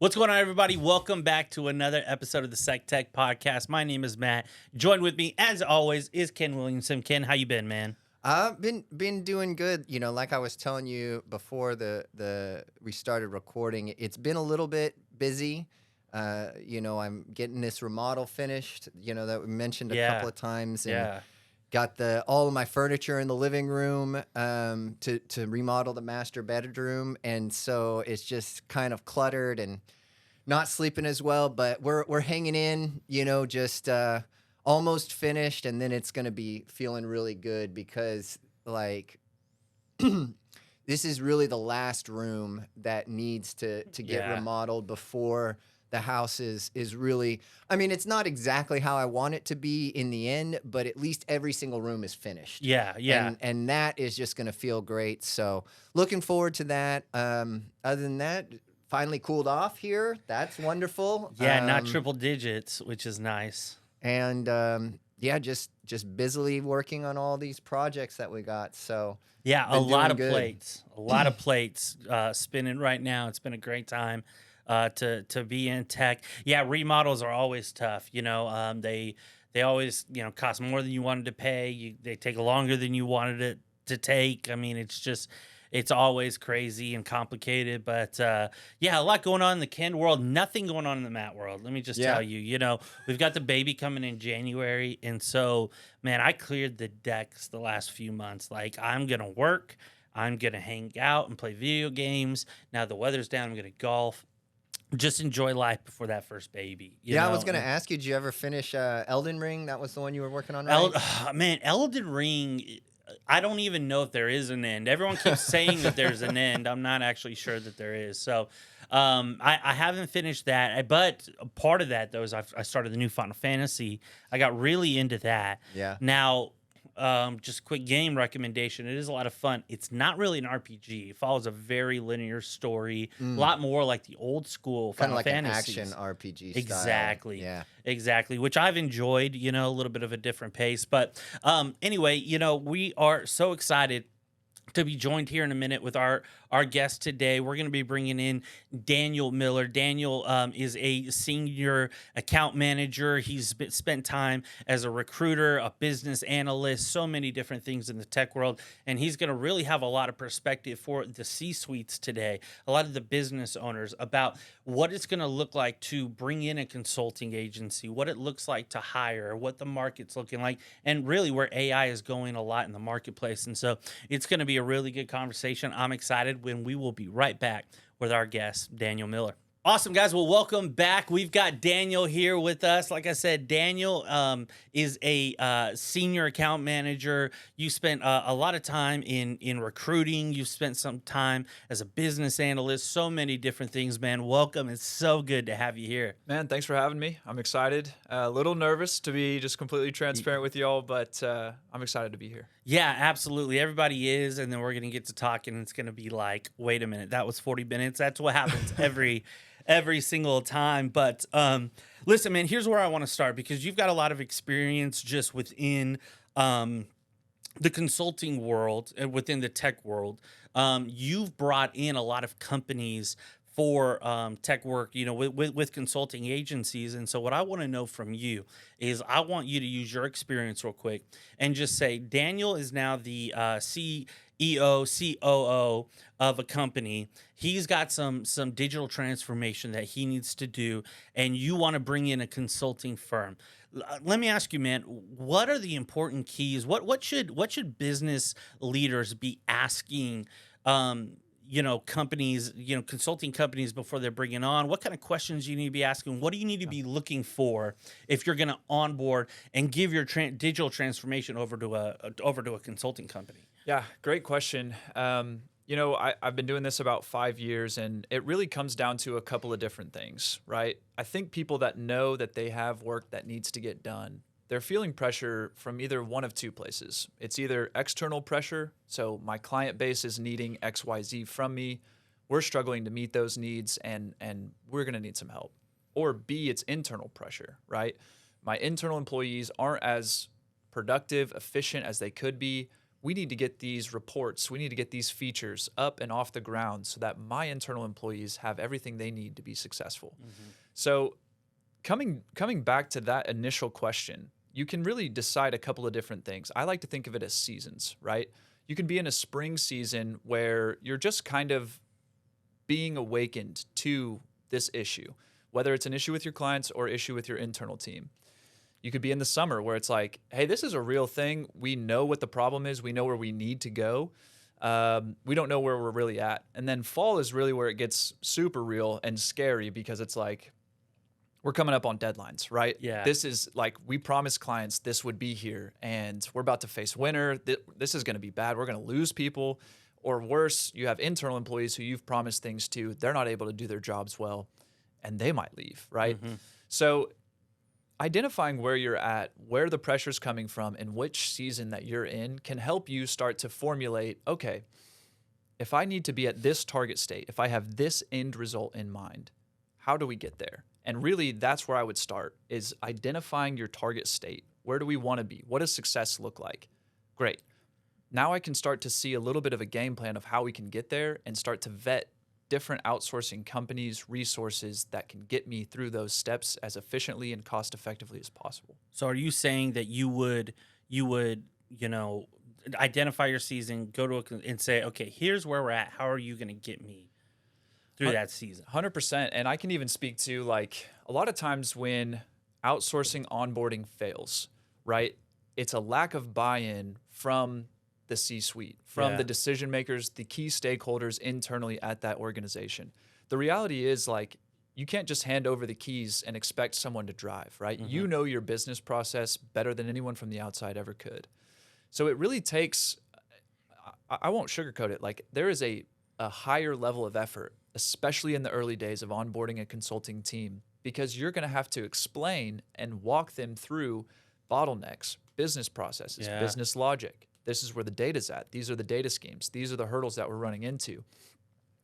What's going on, everybody? Welcome back to another episode of the Sec Tech Podcast. My name is Matt. Joined with me, as always, is Ken Williamson. Ken, how you been, man? I've been doing good. Like I was telling you before we started recording, it's been a little bit busy. I'm getting this remodel finished, that we mentioned a couple Yeah, of times, and yeah, got all of my furniture in the living room to remodel the master bedroom, and so it's just kind of cluttered and not sleeping as well, but we're hanging in, just almost finished, and then it's gonna be feeling really good because like this is really the last room that needs to get yeah, remodeled before the house is really. I mean, it's not exactly how I want it to be in the end, but at least every single room is finished. yeah. And that is just gonna feel great. So looking forward to that. Other than that, finally cooled off here. That's wonderful. Yeah, not triple digits, which is nice. And yeah, just busily working on all these projects that we got. So Yeah, a been lot doing of good. plates, spinning right now. It's been a great time to be in tech. Yeah, remodels are always tough. They always cost more than you wanted to pay. They take longer than you wanted it to take. I mean, it's always crazy and complicated. But yeah, a lot going on in the Ken world. Nothing going on in the Matt world. Let me just Yeah. tell you. We've got the baby coming in January, and so man, I cleared the decks the last few months. Like, I'm gonna work. I'm gonna hang out and play video games. Now the weather's down. I'm gonna golf. Just enjoy life before that first baby. Yeah, I was gonna ask you, did you ever finish Elden Ring? That was the one you were working on, El- right? Man, Elden Ring. I don't even know if there is an end. Everyone keeps saying that there's an end. I'm not actually sure that there is. So, I haven't finished that. But a part of that, though, is I started the new Final Fantasy. I got really into that. Yeah. Now, just a quick game recommendation. It is a lot of fun. It's not really an RPG. It follows a very linear story, a lot more like the old school Kind Final of like an Fantasies. action RPG style. Exactly. Yeah. Exactly. Which I've enjoyed, a little bit of a different pace. But anyway, we are so excited to be joined here in a minute with our guest today. We're going to be bringing in Daniel Miller. Daniel is a senior account manager. He's spent time as a recruiter, a business analyst, so many different things in the tech world, and he's going to really have a lot of perspective for the C-suites today, a lot of the business owners, about what it's going to look like to bring in a consulting agency, what it looks like to hire, what the market's looking like, and really where AI is going a lot in the marketplace. And so it's going to be a really good conversation. I'm excited when we will be right back with our guest, Daniel Miller. Awesome, guys. Well, welcome back. We've got Daniel here with us. Like I said, Daniel is a senior account manager. You spent a lot of time in recruiting. You've spent some time as a business analyst, so many different things, man. Welcome. It's so good to have you here. Man, thanks for having me. I'm excited. A little nervous to be just completely transparent with y'all, but I'm excited to be here. Yeah, absolutely. Everybody is, and then we're going to get to talking, and it's going to be like, wait a minute, that was 40 minutes. That's what happens every single time. But listen, man, here's where I want to start, because you've got a lot of experience just within the consulting world and within the tech world. You've brought in a lot of companies for tech work, with consulting agencies. And so what I want to know from you is, I want you to use your experience real quick and just say, Daniel is now the CEO, COO of a company. He's got some digital transformation that he needs to do, and you want to bring in a consulting firm. Let me ask you, man, what are the important keys? What should business leaders be asking companies, consulting companies, before they're bringing on? What kind of questions you need to be asking? What do you need to be looking for if you're going to onboard and give your digital transformation over to a consulting company? Yeah, great question. I've been doing this about 5 years, and it really comes down to a couple of different things, right? I think people that know that they have work that needs to get done, they're feeling pressure from either one of two places. It's either external pressure, so my client base is needing XYZ from me, we're struggling to meet those needs, and we're going to need some help. Or B, it's internal pressure, right? My internal employees aren't as productive, efficient as they could be. we need to get these reports, we need to get these features up and off the ground so that my internal employees have everything they need to be successful. So coming back to that initial question, you can really decide a couple of different things. I like to think of it as seasons, right? You can be in a spring season where you're just kind of being awakened to this issue, whether it's an issue with your clients or issue with your internal team. You could be in the summer where it's like, hey, this is a real thing. We know what the problem is. We know where we need to go. We don't know where we're really at. And then fall is really where it gets super real and scary because it's like, we're coming up on deadlines, right? Yeah. This is like, we promised clients this would be here and we're about to face winter. This is going to be bad. We're going to lose people. Or worse, you have internal employees who you've promised things to. They're not able to do their jobs well and they might leave, right? So identifying where you're at, where the pressure's coming from, and which season that you're in can help you start to formulate, okay, if I need to be at this target state, if I have this end result in mind, how do we get there? And really, that's where I would start, is identifying your target state. Where do we want to be? What does success look like? Great. Now I can start to see a little bit of a game plan of how we can get there and start to vet different outsourcing companies, resources that can get me through those steps as efficiently and cost effectively as possible. So are you saying that you would, identify your season, go to and say, okay, here's where we're at. How are you going to get me through that season? 100%. And I can even speak to, like, a lot of times when outsourcing onboarding fails, right? It's a lack of buy-in from the C-suite, from the decision makers, the key stakeholders internally at that organization. The reality is, like, you can't just hand over the keys and expect someone to drive, right? You know your business process better than anyone from the outside ever could. So it really takes, I won't sugarcoat it, like, there is a higher level of effort, especially in the early days of onboarding a consulting team, because you're going to have to explain and walk them through bottlenecks, business processes, business logic. This is where the data's at. These are the data schemes. These are the hurdles that we're running into.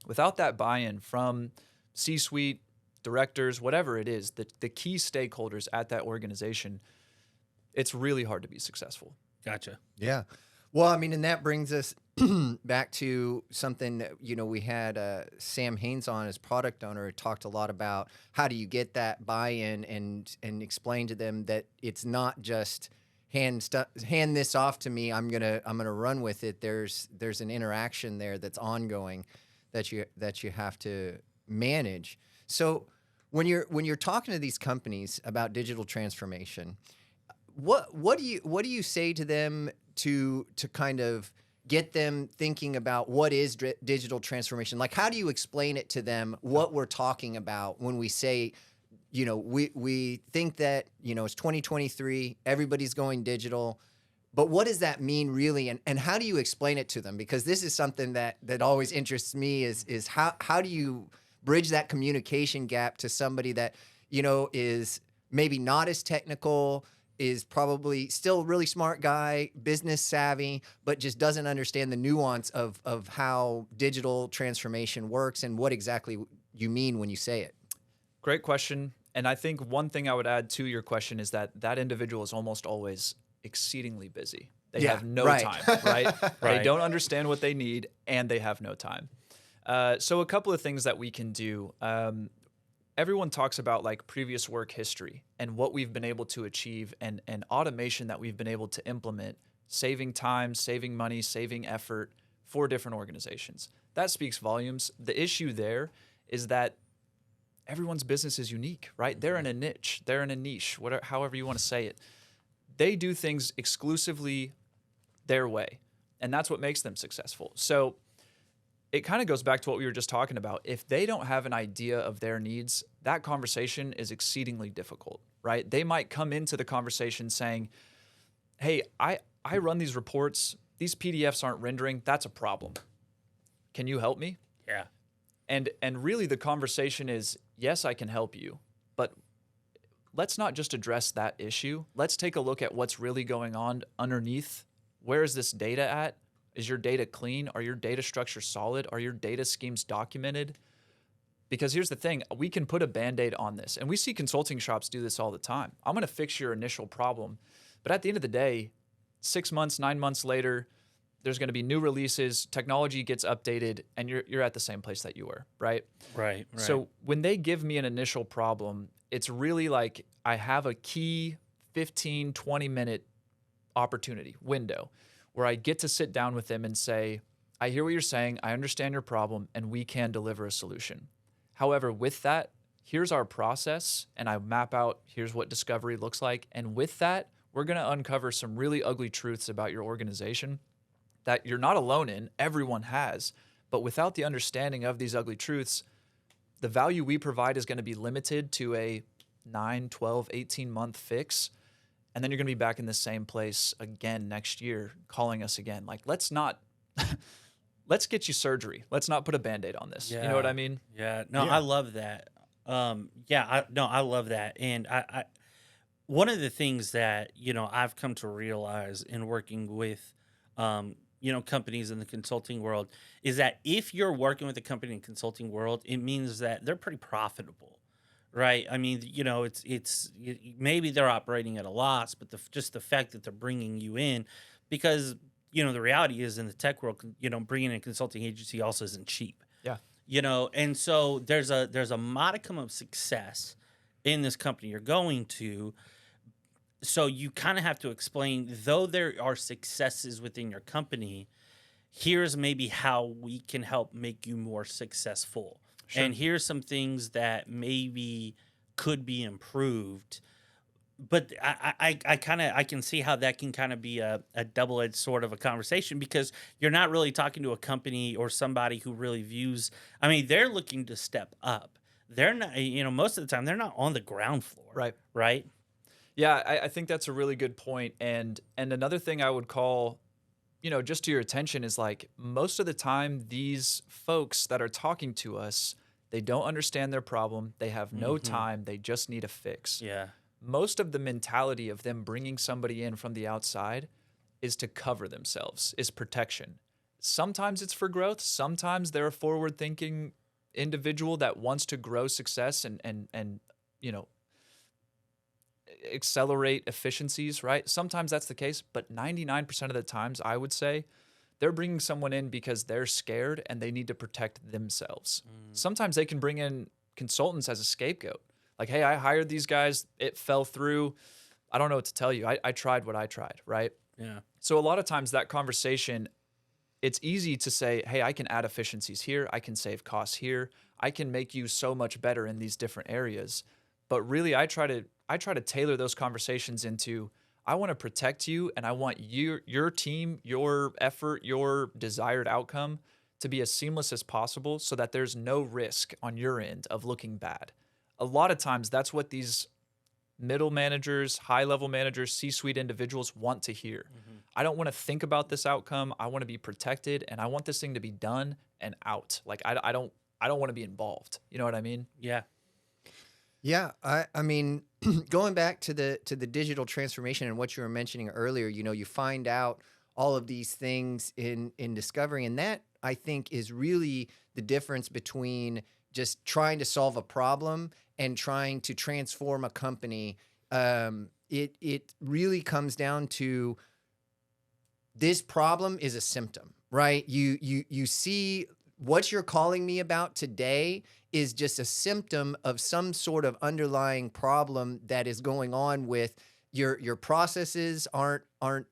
Without that buy-in from C-suite, directors, whatever it is, the key stakeholders at that organization, it's really hard to be successful. Gotcha. Yeah. Well, I mean, and that brings us back to something that, we had Sam Haynes on as product owner, who talked a lot about how do you get that buy-in and explain to them that it's not just hand this off to me, I'm gonna run with it. There's an interaction there that's ongoing that you have to manage. So when you're talking to these companies about digital transformation, what do you say to them to kind of get them thinking about what is digital transformation? Like, how do you explain it to them what we're talking about when we say, we think that, it's 2023, everybody's going digital, but what does that mean really? And how do you explain it to them? Because this is something that always interests me is how do you bridge that communication gap to somebody that, is maybe not as technical, is probably still a really smart guy, business savvy, but just doesn't understand the nuance of how digital transformation works and what exactly you mean when you say it. Great question. And I think one thing I would add to your question is that individual is almost always exceedingly busy. They have no time, right? They don't understand what they need and they have no time. So a couple of things that we can do. Everyone talks about, like, previous work history and what we've been able to achieve and automation that we've been able to implement, saving time, saving money, saving effort for different organizations. That speaks volumes. The issue there is that everyone's business is unique, right? They're in a niche, they're in a niche, whatever, however you want to say it. They do things exclusively their way, and that's what makes them successful. So it kind of goes back to what we were just talking about. If they don't have an idea of their needs, that conversation is exceedingly difficult, right? They might come into the conversation saying, hey, I run these reports, these PDFs aren't rendering, that's a problem. Can you help me? Yeah. And really the conversation is, yes, I can help you, but let's not just address that issue. Let's take a look at what's really going on underneath. Where is this data at? Is your data clean? Are your data structures solid? Are your data schemes documented? Because here's the thing, we can put a Band-Aid on this, and we see consulting shops do this all the time. I'm going to fix your initial problem, but at the end of the day, 6 months, 9 months later, there's going to be new releases, technology gets updated, and you're at the same place that you were, right? Right. Right. So when they give me an initial problem, it's really like I have a key 15, 20-minute opportunity window where I get to sit down with them and say, I hear what you're saying, I understand your problem, and we can deliver a solution. However, with that, here's our process, and I map out here's what discovery looks like. And with that, we're going to uncover some really ugly truths about your organization that you're not alone in, everyone has. But without the understanding of these ugly truths, the value we provide is going to be limited to a 9, 12, 18-month fix. And then you're going to be back in the same place again next year, calling us again. Like, let's get you surgery. Let's not put a Band-Aid on this. You know what I mean? Yeah. No, Yeah. I love that. I love that. And I one of the things that, I've come to realize in working with, companies in the consulting world is that if you're working with a company in the consulting world, it means that they're pretty profitable. Right. I mean, maybe they're operating at a loss, but just the fact that they're bringing you in, because, the reality is in the tech world, bringing in a consulting agency also isn't cheap. Yeah. And so there's a modicum of success in this company you're going to. So you kind of have to explain, though there are successes within your company, here's maybe how we can help make you more successful. Sure. And here's some things that maybe could be improved. But I can see how that can kind of be a double-edged sort of a conversation, because you're not really talking to a company or somebody who really views, I mean, they're looking to step up. They're not, most of the time they're not on the ground floor. Right. Right. Yeah, I think that's a really good point. And another thing I would call, just to your attention is like most of the time these folks that are talking to us, they don't understand their problem. They have no time. They just need a fix. Yeah. Most of the mentality of them bringing somebody in from the outside is to cover themselves, is protection. Sometimes it's for growth. Sometimes they're a forward-thinking individual that wants to grow success and accelerate efficiencies, right? Sometimes that's the case, but 99% of the times, I would say, they're bringing someone in because they're scared and they need to protect themselves. Sometimes they can bring in consultants as a scapegoat. Like, hey, I hired these guys, it fell through. I don't know what to tell you. I tried what I tried, right? Yeah. So a lot of times that conversation, it's easy to say, hey, I can add efficiencies here. I can save costs here. I can make you so much better in these different areas. But really, I try to tailor those conversations into, I want to protect you, and I want your team, your effort, your desired outcome to be as seamless as possible so that there's no risk on your end of looking bad. A lot of times that's what these middle managers, high-level managers, C-suite individuals want to hear. I don't want to think about this outcome. I want to be protected, and I want this thing to be done and out. Like I don't want to be involved. You know what I mean? Yeah. Yeah, I mean, going back to the digital transformation and what you were mentioning earlier, you find out all of these things in discovery, and that I think is really the difference between just trying to solve a problem and trying to transform a company. It really comes down to, this problem is a symptom, right? You see what you're calling me about today is just a symptom of some sort of underlying problem that is going on with your processes aren't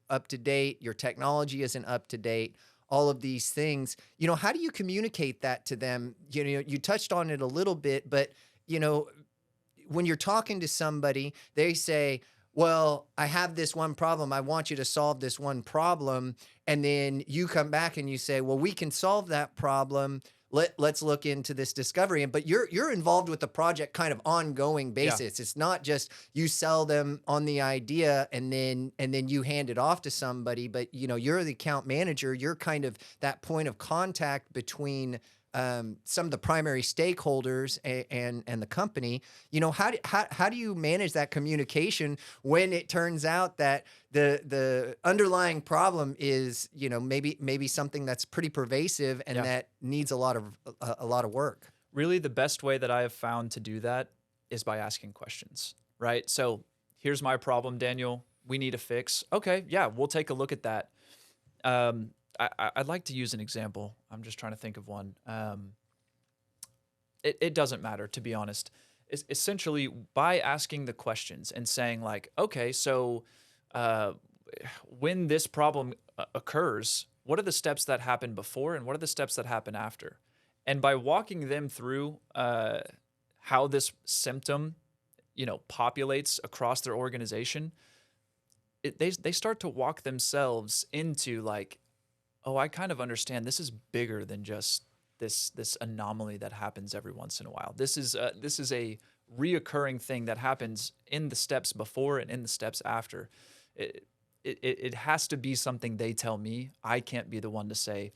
up to date, your technology isn't up to date, all of these things. How do you communicate that to them? You touched on it a little bit, but when you're talking to somebody, they say, well, I have this one problem. I want you to solve this one problem. And then you come back and you say, well, we can solve that problem. Let's look into this discovery. But you're involved with the project kind of ongoing basis. Yeah. It's not just you sell them on the idea and then you hand it off to somebody, but you're the account manager. You're kind of that point of contact between some of the primary stakeholders and the company. How do you manage that communication when it turns out that the underlying problem is maybe something that's pretty pervasive and that needs a lot of work? Really, the best way that I have found to do that is by asking questions, right? So here's my problem, Daniel. We need a fix. Okay, yeah, we'll take a look at that. I'd like to use an example. I'm just trying to think of one. It doesn't matter, to be honest. Essentially, by asking the questions and saying like, okay, so uh, when this problem occurs, what are the steps that happen before and what are the steps that happen after? And by walking them through how this symptom, populates across their organization, they start to walk themselves into like, oh, I kind of understand this is bigger than just this anomaly that happens every once in a while. This is a reoccurring thing that happens in the steps before and in the steps after. It has to be something they tell me. I can't be the one to say,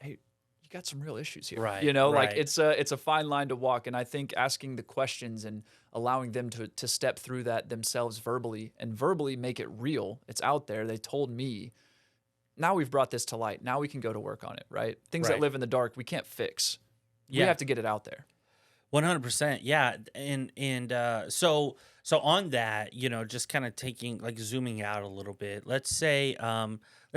hey, you got some real issues here. Right, Like right. it's a fine line to walk. And I think asking the questions and allowing them to step through that themselves verbally and verbally make it real. It's out there. They told me. Now we've brought this to light. Now we can go to work on it, right? Things that Right. live in the dark, we can't fix. We Yeah. have to get it out there. 100%. Yeah. So on that, just kind of taking like zooming out a little bit. Let's say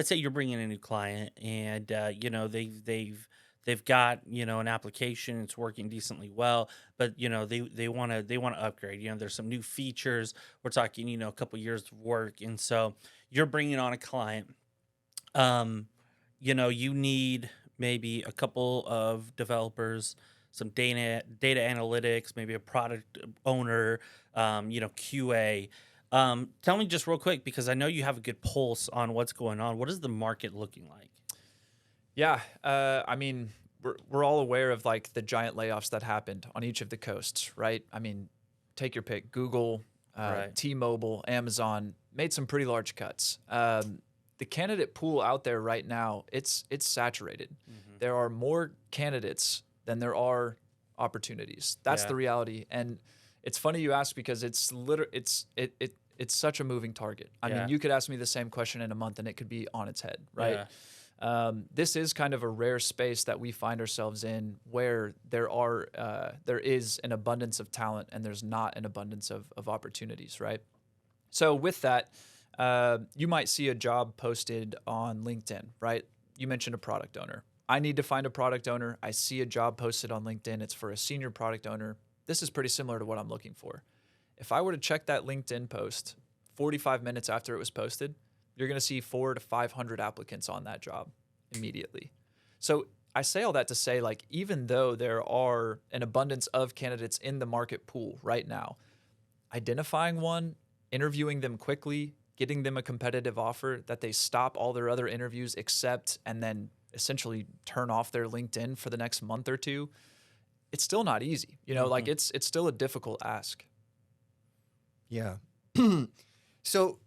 you're bringing a new client and they've got, an application, it's working decently well, but they want to upgrade. There's some new features. We're talking, a couple years of work. And so you're bringing on a client. You need maybe a couple of developers, some data analytics, maybe a product owner, QA. Tell me just real quick, because I know you have a good pulse on what's going on. What is the market looking like? Yeah, I mean, we're all aware of like the giant layoffs that happened on each of the coasts, right? I mean, take your pick. Google, Right. T-Mobile, Amazon made some pretty large cuts. The candidate pool out there right now, it's saturated. Mhm. There are more candidates than there are opportunities. That's Yeah. the reality. And it's funny you ask because it's such a moving target. I Yeah. mean, you could ask me the same question in a month and it could be on its head, right? Yeah. This is kind of a rare space that we find ourselves in where there is an abundance of talent and there's not an abundance of opportunities, right? So with that, you might see a job posted on LinkedIn, right? You mentioned a product owner. I need to find a product owner. I see a job posted on LinkedIn. It's for a senior product owner. This is pretty similar to what I'm looking for. If I were to check that LinkedIn post 45 minutes after it was posted, you're going to see 400 to 500 applicants on that job immediately. So I say all that to say, like, even though there are an abundance of candidates in the market pool right now, identifying one, interviewing them quickly, getting them a competitive offer that they stop all their other interviews, accept, and then essentially turn off their LinkedIn for the next month or two, it's still not easy. Like Mhm. it's still a difficult ask. Yeah. So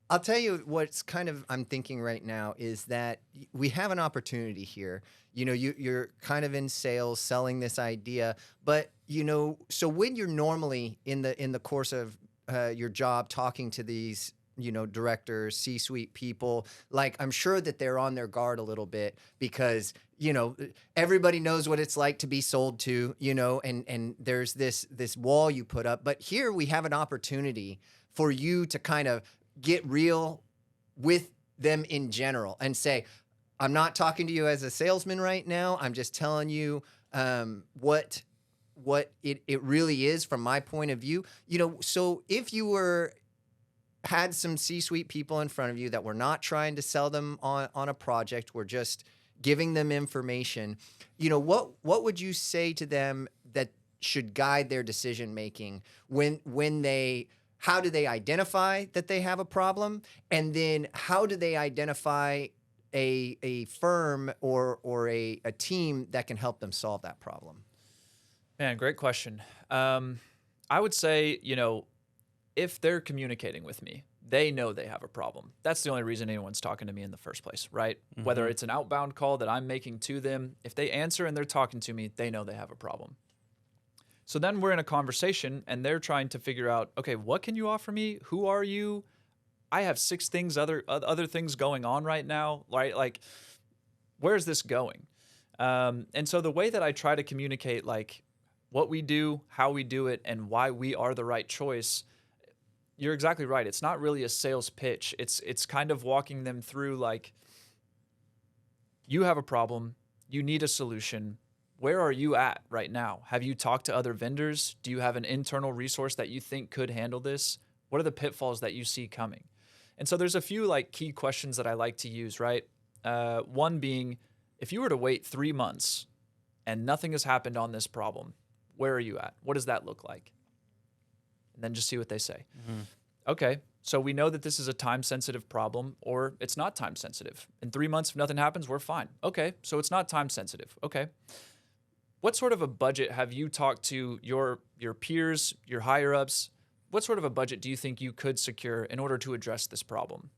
I'll tell you what's kind of I'm thinking right now is that we have an opportunity here. You're kind of in sales, selling this idea, but so when you're normally in the course of your job talking to these directors, C-suite people, like I'm sure that they're on their guard a little bit because everybody knows what it's like to be sold to, and there's this wall you put up. But here we have an opportunity for you to kind of get real with them in general and say, I'm not talking to you as a salesman right now. I'm just telling you what it really is from my point of view. So if you had some C-suite people in front of you that were not trying to sell them on a project, were just giving them information, what would you say to them that should guide their decision making how do they identify that they have a problem? And then how do they identify a firm or a team that can help them solve that problem? Man, great question. I would say, if they're communicating with me, they know they have a problem. That's the only reason anyone's talking to me in the first place, right? Whether Mhm. it's an outbound call that I'm making to them, if they answer and they're talking to me, they know they have a problem. So then we're in a conversation and they're trying to figure out, okay, what can you offer me? Who are you? I have 6 other things going on right now, right? Like, where's this going? And so the way that I try to communicate, like, what we do, how we do it, and why we are the right choice, You're exactly right. It's not really a sales pitch. It's kind of walking them through like, you have a problem, you need a solution. Where are you at right now? Have you talked to other vendors? Do you have an internal resource that you think could handle this? What are the pitfalls that you see coming? And so there's a few like key questions that I like to use, right? One being, if you were to wait 3 months and nothing has happened on this problem, where are you at? What does that look like? And then just see what they say. Okay, so we know that this is a time-sensitive problem, or it's not time-sensitive. In 3 months, if nothing happens, we're fine. Okay, so it's not time-sensitive. Okay. What sort of a budget have you talked to your peers, your higher-ups? What sort of a budget do you think you could secure in order to address this problem?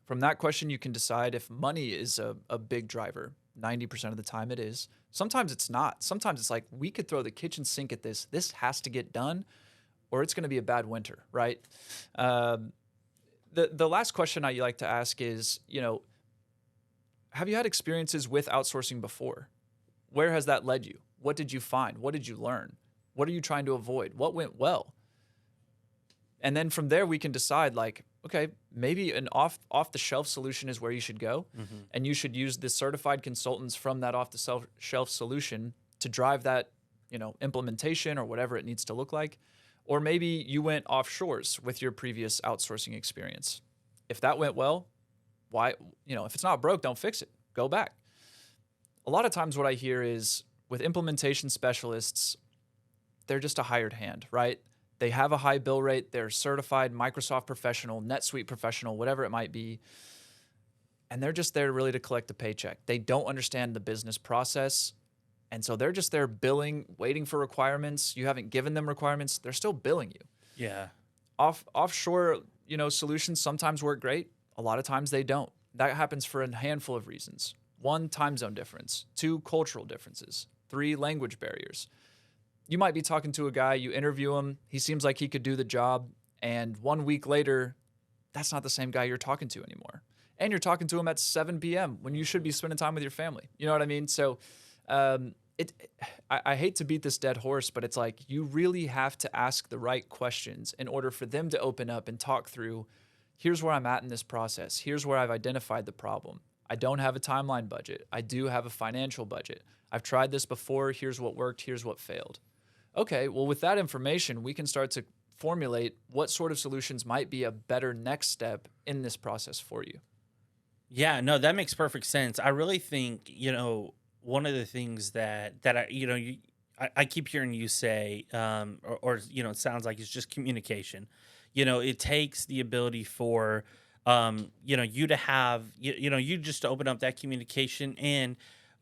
From that question, you can decide if money is a big driver. 90% of the time it is. Sometimes it's not. Sometimes it's like, we could throw the kitchen sink at this. This has to get done, or it's going to be a bad winter, right? The last question I like to ask is, have you had experiences with outsourcing before? Where has that led you? What did you find? What did you learn? What are you trying to avoid? What went well? And then from there, we can decide like, okay, maybe an off-the-shelf solution is where you should go. And you should use the certified consultants from that off-the-shelf solution to drive that, implementation or whatever it needs to look like. Or maybe you went offshores with your previous outsourcing experience. If that went well, why, if it's not broke, don't fix it. Go back. A lot of times what I hear is with implementation specialists, they're just a hired hand, right? They have a high bill rate. They're certified Microsoft professional, NetSuite professional, whatever it might be. And they're just there really to collect a paycheck. They don't understand the business process. And so they're just there billing, waiting for requirements. You haven't given them requirements. They're still billing you. Yeah. Offshore, solutions sometimes work great. A lot of times they don't. That happens for a handful of reasons. 1, time zone difference. 2, cultural differences. 3, language barriers. You might be talking to a guy, you interview him, he seems like he could do the job, and 1 week later, that's not the same guy you're talking to anymore. And you're talking to him at 7 p.m. when you should be spending time with your family. You know what I mean? So I hate to beat this dead horse, but it's like you really have to ask the right questions in order for them to open up and talk through, here's where I'm at in this process. Here's where I've identified the problem. I don't have a timeline budget. I do have a financial budget. I've tried this before. Here's what worked. Here's what failed. Okay, well, with that information, we can start to formulate what sort of solutions might be a better next step in this process for you. Yeah, no, that makes perfect sense. I really think, one of the things that I keep hearing you say, or it sounds like it's just communication. It takes the ability for, you to have, you just to open up that communication. And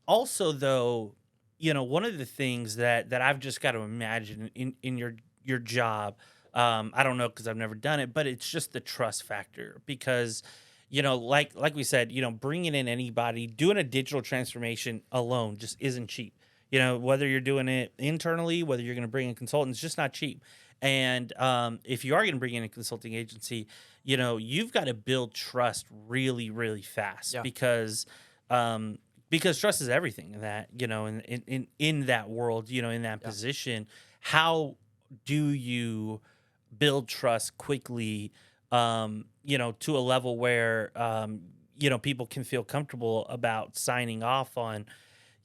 also, though, one of the things that I've just got to imagine in your job, I don't know because I've never done it, but it's just the trust factor because, like we said, bringing in anybody, doing a digital transformation alone just isn't cheap. Whether you're doing it internally, whether you're going to bring in consultants, just not cheap. And if you are going to bring in a consulting agency, you've got to build trust really, really fast because trust is everything in that, in that world, in that position. How do you build trust quickly, to a level where, people can feel comfortable about signing off on,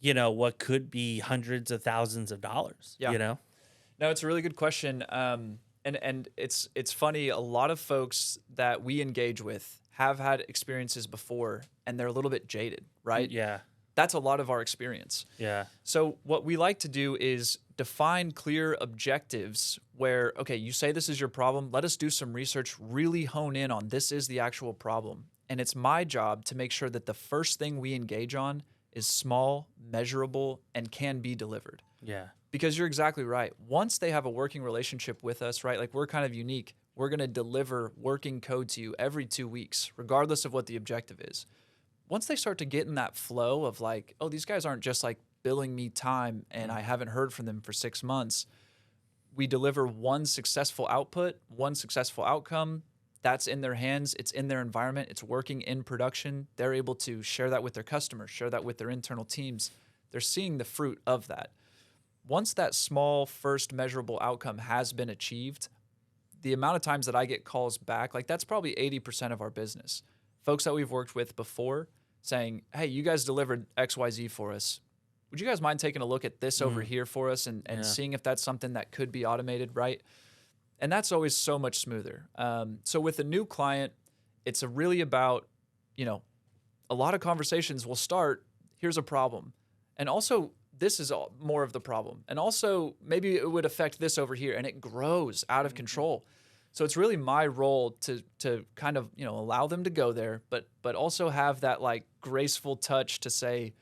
what could be hundreds of thousands of dollars, No, it's a really good question. And it's funny. A lot of folks that we engage with have had experiences before and they're a little bit jaded, right? Yeah. That's a lot of our experience. Yeah. So what we like to do is define clear objectives where, okay, you say this is your problem. Let us do some research, really hone in on this is the actual problem. And it's my job to make sure that the first thing we engage on is small, measurable, and can be delivered. Yeah. Because you're exactly right. Once they have a working relationship with us, right, like we're kind of unique. We're going to deliver working code to you every 2 weeks, regardless of what the objective is. Once they start to get in that flow of like, oh, these guys aren't just like billing me time and I haven't heard from them for 6 months, we deliver one successful output, one successful outcome. That's in their hands. It's in their environment. It's working in production. They're able to share that with their customers, share that with their internal teams. They're seeing the fruit of that. Once that small first measurable outcome has been achieved, the amount of times that I get calls back, like that's probably 80% of our business. Folks that we've worked with before saying, hey, you guys delivered XYZ for us. Would you guys mind taking a look at this over here for us and seeing if that's something that could be automated, right? And that's always so much smoother. So with a new client, it's really about, a lot of conversations will start, here's a problem. And also, this is more of the problem. And also, maybe it would affect this over here, and it grows out of control. So it's really my role to kind of, allow them to go there, but also have that like graceful touch to say,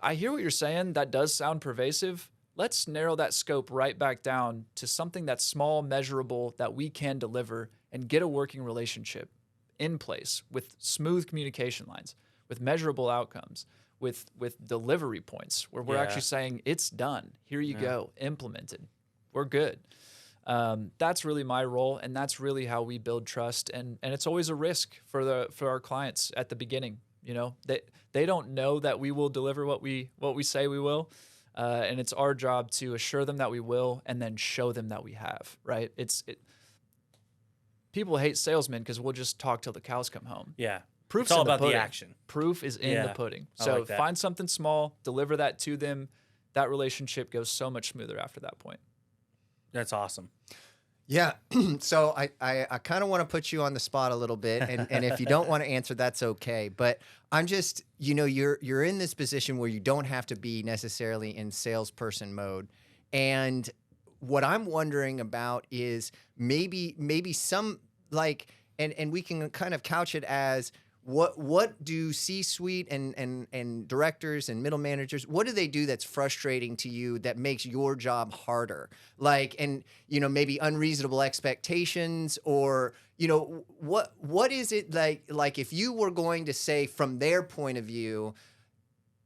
I hear what you're saying. That does sound pervasive. Let's narrow that scope right back down to something that's small, measurable, that we can deliver and get a working relationship in place with smooth communication lines, with measurable outcomes, with delivery points where we're actually saying it's done. Here you go, implemented. We're good. That's really my role, and that's really how we build trust. And it's always a risk for our clients at the beginning. They don't know that we will deliver what we say we will. And it's our job to assure them that we will, and then show them that we have, right? People hate salesmen because we'll just talk till the cows come home. Yeah. Proof's It's all in the about the pudding. action. Proof is in the pudding. I So like that. find something small, deliver that to them. That relationship goes so much smoother after that point. That's awesome. Yeah. So I kind of want to put you on the spot a little bit. And if you don't want to answer, that's okay. But I'm just, you're in this position where you don't have to be necessarily in salesperson mode. And what I'm wondering about is maybe some like, and we can kind of couch it as what do C-suite and directors and middle managers, what do they do that's frustrating to you that makes your job harder? Like, and maybe unreasonable expectations, or what is it like if you were going to say from their point of view,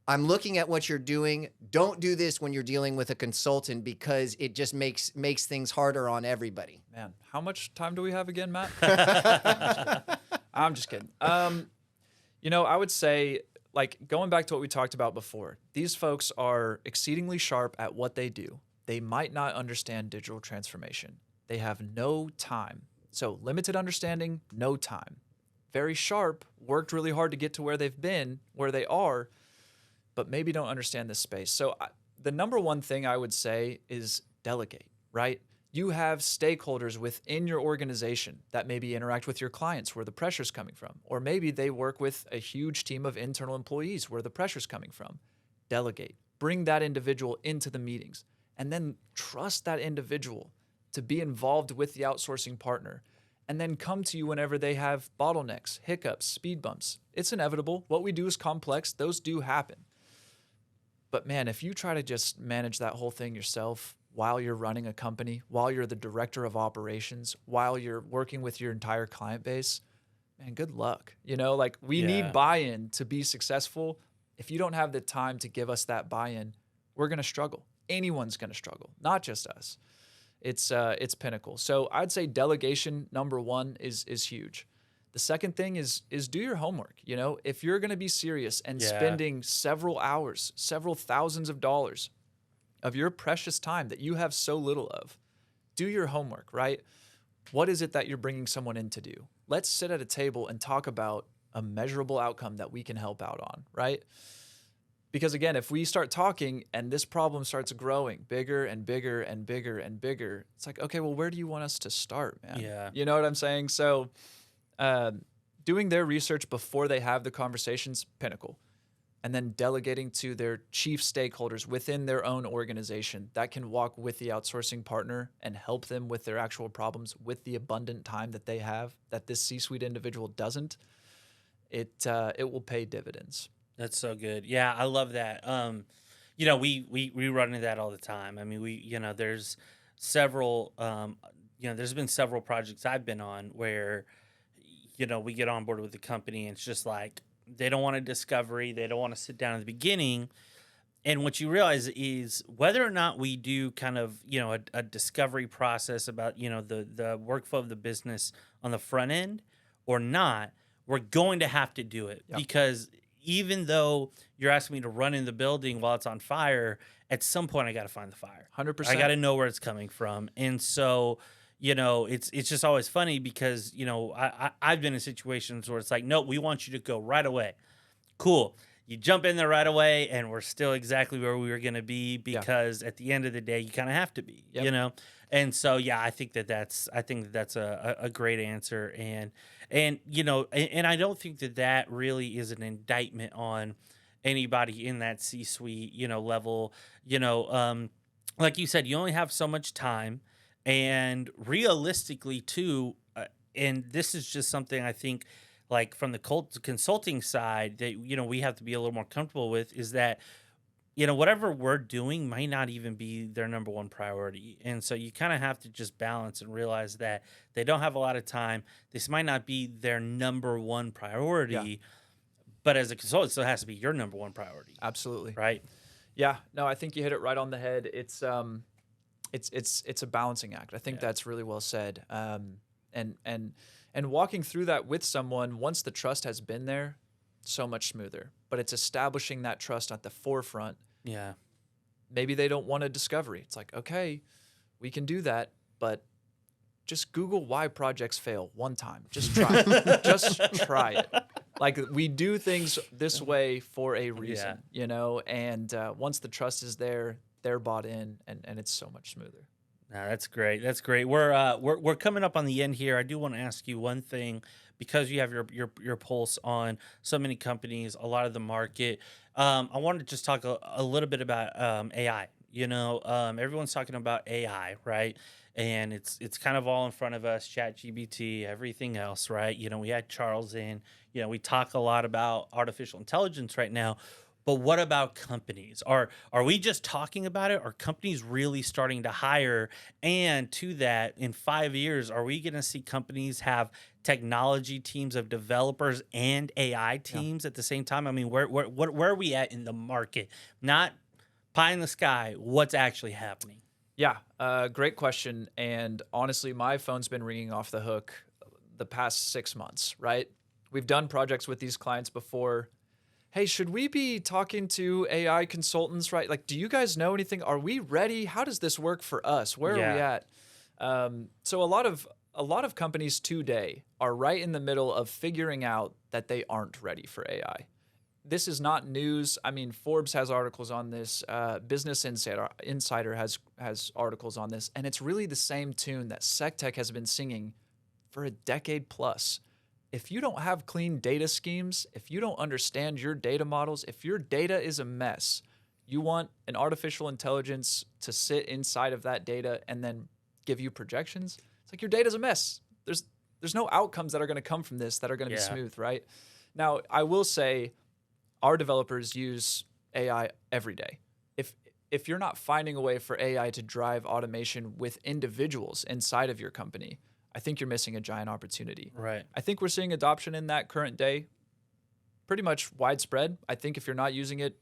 I'm looking at what you're doing, don't do this when you're dealing with a consultant because it just makes things harder on everybody. Man, how much time do we have again, Matt? I'm just kidding. I would say, like, going back to what we talked about before, these folks are exceedingly sharp at what they do. They might not understand digital transformation. They have no time. So limited understanding, no time. Very sharp, worked really hard to get to where they've been, where they are, but maybe don't understand this space. So the number one thing I would say is delegate, right? You have stakeholders within your organization that maybe interact with your clients where the pressure's coming from. Or maybe they work with a huge team of internal employees where the pressure's coming from. Delegate. Bring that individual into the meetings. And then trust that individual to be involved with the outsourcing partner. And then come to you whenever they have bottlenecks, hiccups, speed bumps. It's inevitable. What we do is complex. Those do happen. But man, if you try to just manage that whole thing yourself, while you're running a company, while you're the director of operations, while you're working with your entire client base, man, good luck. We need buy-in to be successful. If you don't have the time to give us that buy-in, we're going to struggle. Anyone's going to struggle, not just us. It's pinnacle. So I'd say delegation, number one, is huge. The second thing is do your homework. If you're going to be serious and spending several hours, several thousands of dollars of your precious time that you have so little of, do your homework, right? What is it that you're bringing someone in to do? Let's sit at a table and talk about a measurable outcome that we can help out on, right? Because again, if we start talking and this problem starts growing bigger and bigger and bigger and bigger, it's like, okay, well, where do you want us to start, man? Yeah. You know what I'm saying? So doing their research before they have the conversations, pinnacle. And then delegating to their chief stakeholders within their own organization that can walk with the outsourcing partner and help them with their actual problems with the abundant time that they have, that this C-suite individual doesn't, it will pay dividends. That's so good. Yeah, I love that. We run into that all the time. I mean, there's several, there's been several projects I've been on where, we get on board with the company and it's just like, they don't want a discovery. They don't want to sit down at the beginning. And what you realize is whether or not we do kind of, a discovery process about, the workflow of the business on the front end or not, we're going to have to do it. Yep. Because even though you're asking me to run in the building while it's on fire, at some point I got to find the fire. 100%. I got to know where it's coming from. And so, it's just always funny because I've been in situations where it's like, no, we want you to go right away. Cool. You jump in there right away, and we're still exactly where we were going to be Yeah. because at the end of the day, you kind of have to be, Yep. And so, yeah, I think that's a great answer, and I don't think that really is an indictment on anybody in that C-suite, level, like you said, you only have so much time, and realistically, too, and this is just something I think like from the consulting side that we have to be a little more comfortable with is that whatever we're doing might not even be their number one priority, and so you kind of have to just balance and realize that they don't have a lot of time. This might not be their number one Yeah. priority, but as a consultant, it still has to be your number one priority, Absolutely. right? Yeah. No, I think you hit it right on the head. It's a balancing act. I think Yeah. that's really well said. And walking through that with someone once the trust has been there, so much smoother. But it's establishing that trust at the forefront. Yeah. Maybe they don't want a discovery. It's like, okay, we can do that, but just Google why projects fail one time. Just try it. Just try it. Like we do things this way for a reason, and once the trust is there, they're bought in, and it's so much smoother. No, that's great. That's great. We're coming up on the end here. I do want to ask you one thing because you have your pulse on so many companies, a lot of the market. I wanted to just talk a little bit about AI. Everyone's talking about AI, right? And it's kind of all in front of us, Chat GBT, everything else, right? We had Charles in. We talk a lot about artificial intelligence right now. But what about companies? Are we just talking about it? Are companies really starting to hire? And to that, in 5 years, are we going to see companies have technology teams of developers and AI Yeah. teams at the same time? I mean, where are we at in the market? Not pie in the sky. What's actually happening? Yeah, great question. And honestly, my phone's been ringing off the hook the past 6 months, right? We've done projects with these clients before. Hey, should we be talking to AI consultants, right? Like, do you guys know anything? Are we ready? How does this work for us? Where are we Yeah. at? So a lot of companies today are right in the middle of figuring out that they aren't ready for AI. This is not news. I mean, Forbes has articles on this. Business Insider has articles on this, and it's really the same tune that SecTech has been singing for a decade plus. If you don't have clean data schemes, if you don't understand your data models, if your data is a mess, you want an artificial intelligence to sit inside of that data and then give you projections. It's like your data's a mess. There's no outcomes that are going to come from this that are going to be Yeah. smooth, right? Now, I will say our developers use AI every day. If you're not finding a way for AI to drive automation with individuals inside of your company, I think you're missing a giant opportunity. Right. I think we're seeing adoption in that current day pretty much widespread. I think if you're not using it,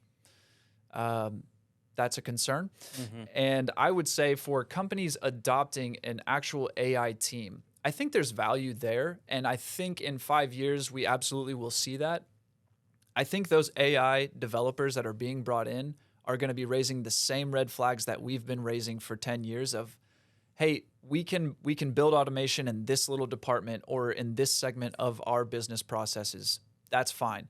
that's a concern. Mm-hmm. And I would say for companies adopting an actual AI team, I think there's value there. And I think in 5 years, we absolutely will see that. I think those AI developers that are being brought in are going to be raising the same red flags that we've been raising for 10 years of, hey, we can build automation in this little department or in this segment of our business processes. That's fine.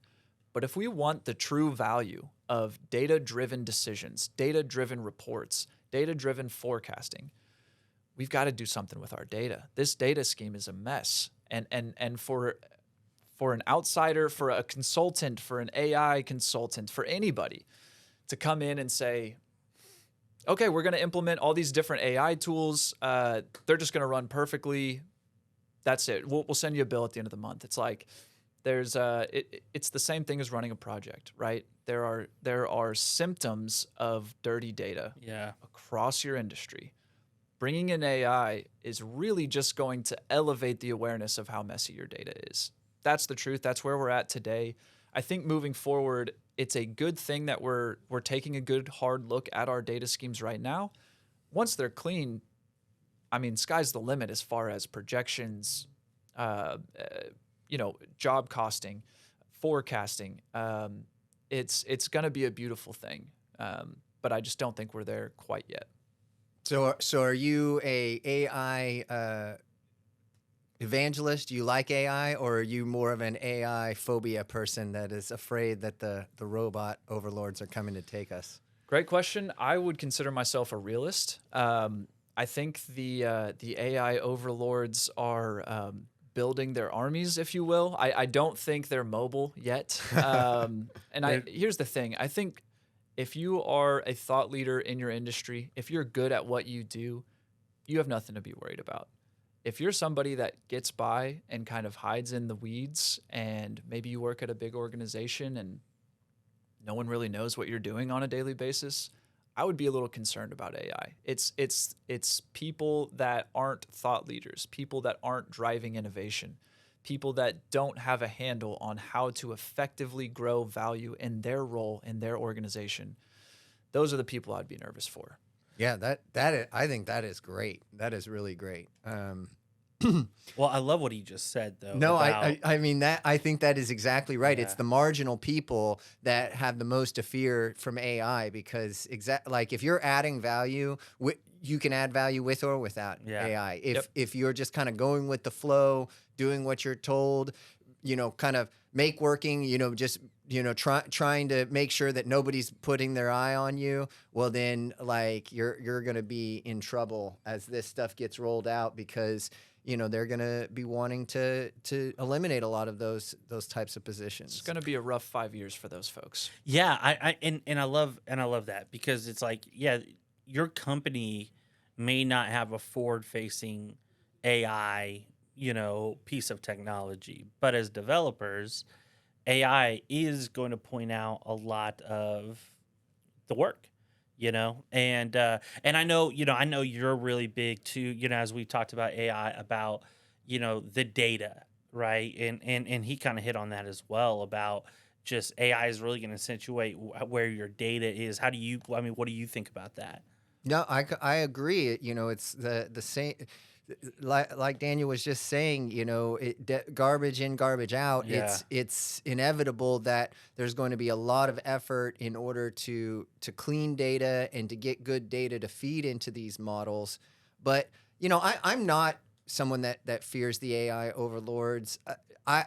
But if we want the true value of data-driven decisions, data-driven reports, data-driven forecasting, we've got to do something with our data. This data scheme is a mess. And for an outsider, for a consultant, for an AI consultant, for anybody to come in and say, okay, we're going to implement all these different AI tools. They're just going to run perfectly. That's it. We'll send you a bill at the end of the month. It's like it's the same thing as running a project, right? There are symptoms of dirty data Yeah. across your industry. Bringing in AI is really just going to elevate the awareness of how messy your data is. That's the truth. That's where we're at today. I think moving forward, it's a good thing that we're taking a good hard look at our data schemes right now. Once they're clean, I mean, sky's the limit as far as projections, job costing, forecasting. It's going to be a beautiful thing, but I just don't think we're there quite yet. So are you a AI evangelist? Do you like AI, or are you more of an AI phobia person that is afraid that the robot overlords are coming to take us? Great question. I would consider myself a realist. I think the AI overlords are building their armies, if you will. I don't think they're mobile yet. Here's the thing. I think if you are a thought leader in your industry, if you're good at what you do, you have nothing to be worried about. If you're somebody that gets by and kind of hides in the weeds, and maybe you work at a big organization and no one really knows what you're doing on a daily basis, I would be a little concerned about AI. It's people that aren't thought leaders, people that aren't driving innovation, people that don't have a handle on how to effectively grow value in their role in their organization. Those are the people I'd be nervous for. Yeah, I think that is great. That is really great. Well, I love what he just said, though. No, about, I mean that I think that is exactly right. It's Yeah. the marginal people that have the most to fear from AI, because like if you're adding value, you can add value with or without Yeah. AI. If Yep. if you're just kind of going with the flow, doing what you're told, kind of make working, just trying to make sure that nobody's putting their eye on you, well then like you're going to be in trouble as this stuff gets rolled out, because they're going to be wanting to eliminate a lot of those types of positions. It's going to be a rough 5 years for those folks. Yeah, I love that, because it's like, yeah, your company may not have a forward-facing AI, piece of technology, but as developers, AI is going to point out a lot of the work, and I know you're really big too, as we talked about AI, about the data, right? And he kind of hit on that as well, about just AI is really going to accentuate where your data is. What do you think about that? No, I agree. It's the same. Like Daniel was just saying, garbage in, garbage out. Yeah. It's inevitable that there's going to be a lot of effort in order to clean data and to get good data to feed into these models. But I'm not someone that fears the AI overlords.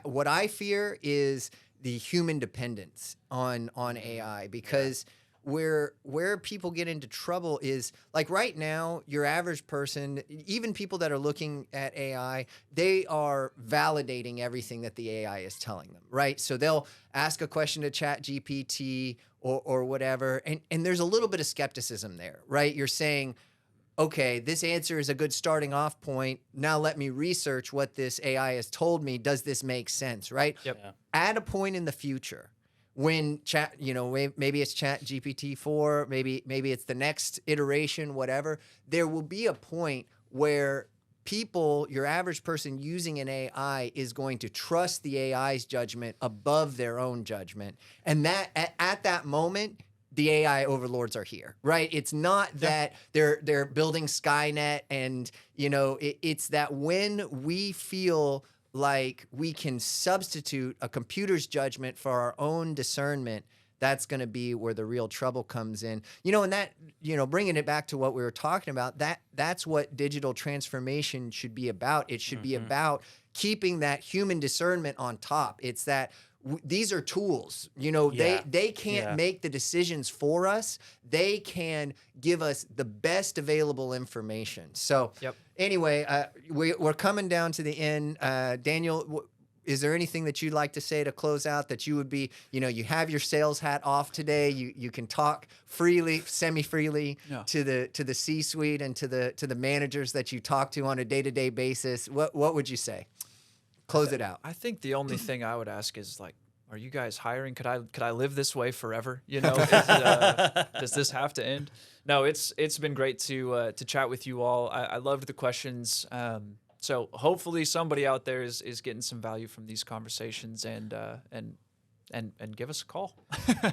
What I fear is the human dependence on AI, because where people get into trouble is like right now, your average person, even people that are looking at AI, they are validating everything that the AI is telling them, right? So they'll ask a question to Chat GPT or whatever, and there's a little bit of skepticism there, right? You're saying, okay, this answer is a good starting off point. Now let me research what this AI has told me. Does this make sense, right? Yep. Yeah. At a point in the future, when maybe it's Chat GPT-4, maybe it's the next iteration, whatever, there will be a point where people, your average person using an AI, is going to trust the AI's judgment above their own judgment. And that at that moment, the AI overlords are here, right? It's not that they're building Skynet, and it's that when we feel like we can substitute a computer's judgment for our own discernment, that's going to be where the real trouble comes in. And that, bringing it back to what we were talking about, that's what digital transformation should be about. It should be about keeping that human discernment on top. It's that these are tools. They can't make the decisions for us. They can give us the best available information. So anyway, we're coming down to the end. Daniel, is there anything that you'd like to say to close out, that you would be, you have your sales hat off today. You can talk freely, semi-freely to the C-suite and to the managers that you talk to on a day-to-day basis. What would you say? Close it out. I think the only thing I would ask is, like, are you guys hiring? Could I live this way forever? Does this have to end? No, it's been great to chat with you all. I loved the questions. So hopefully somebody out there is getting some value from these conversations, and give us a call.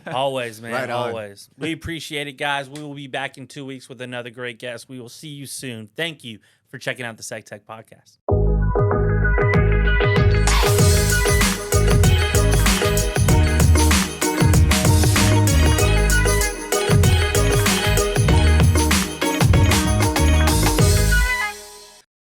Always, man. Right on. Always. We appreciate it, guys. We will be back in 2 weeks with another great guest. We will see you soon. Thank you for checking out the SegTech Podcast.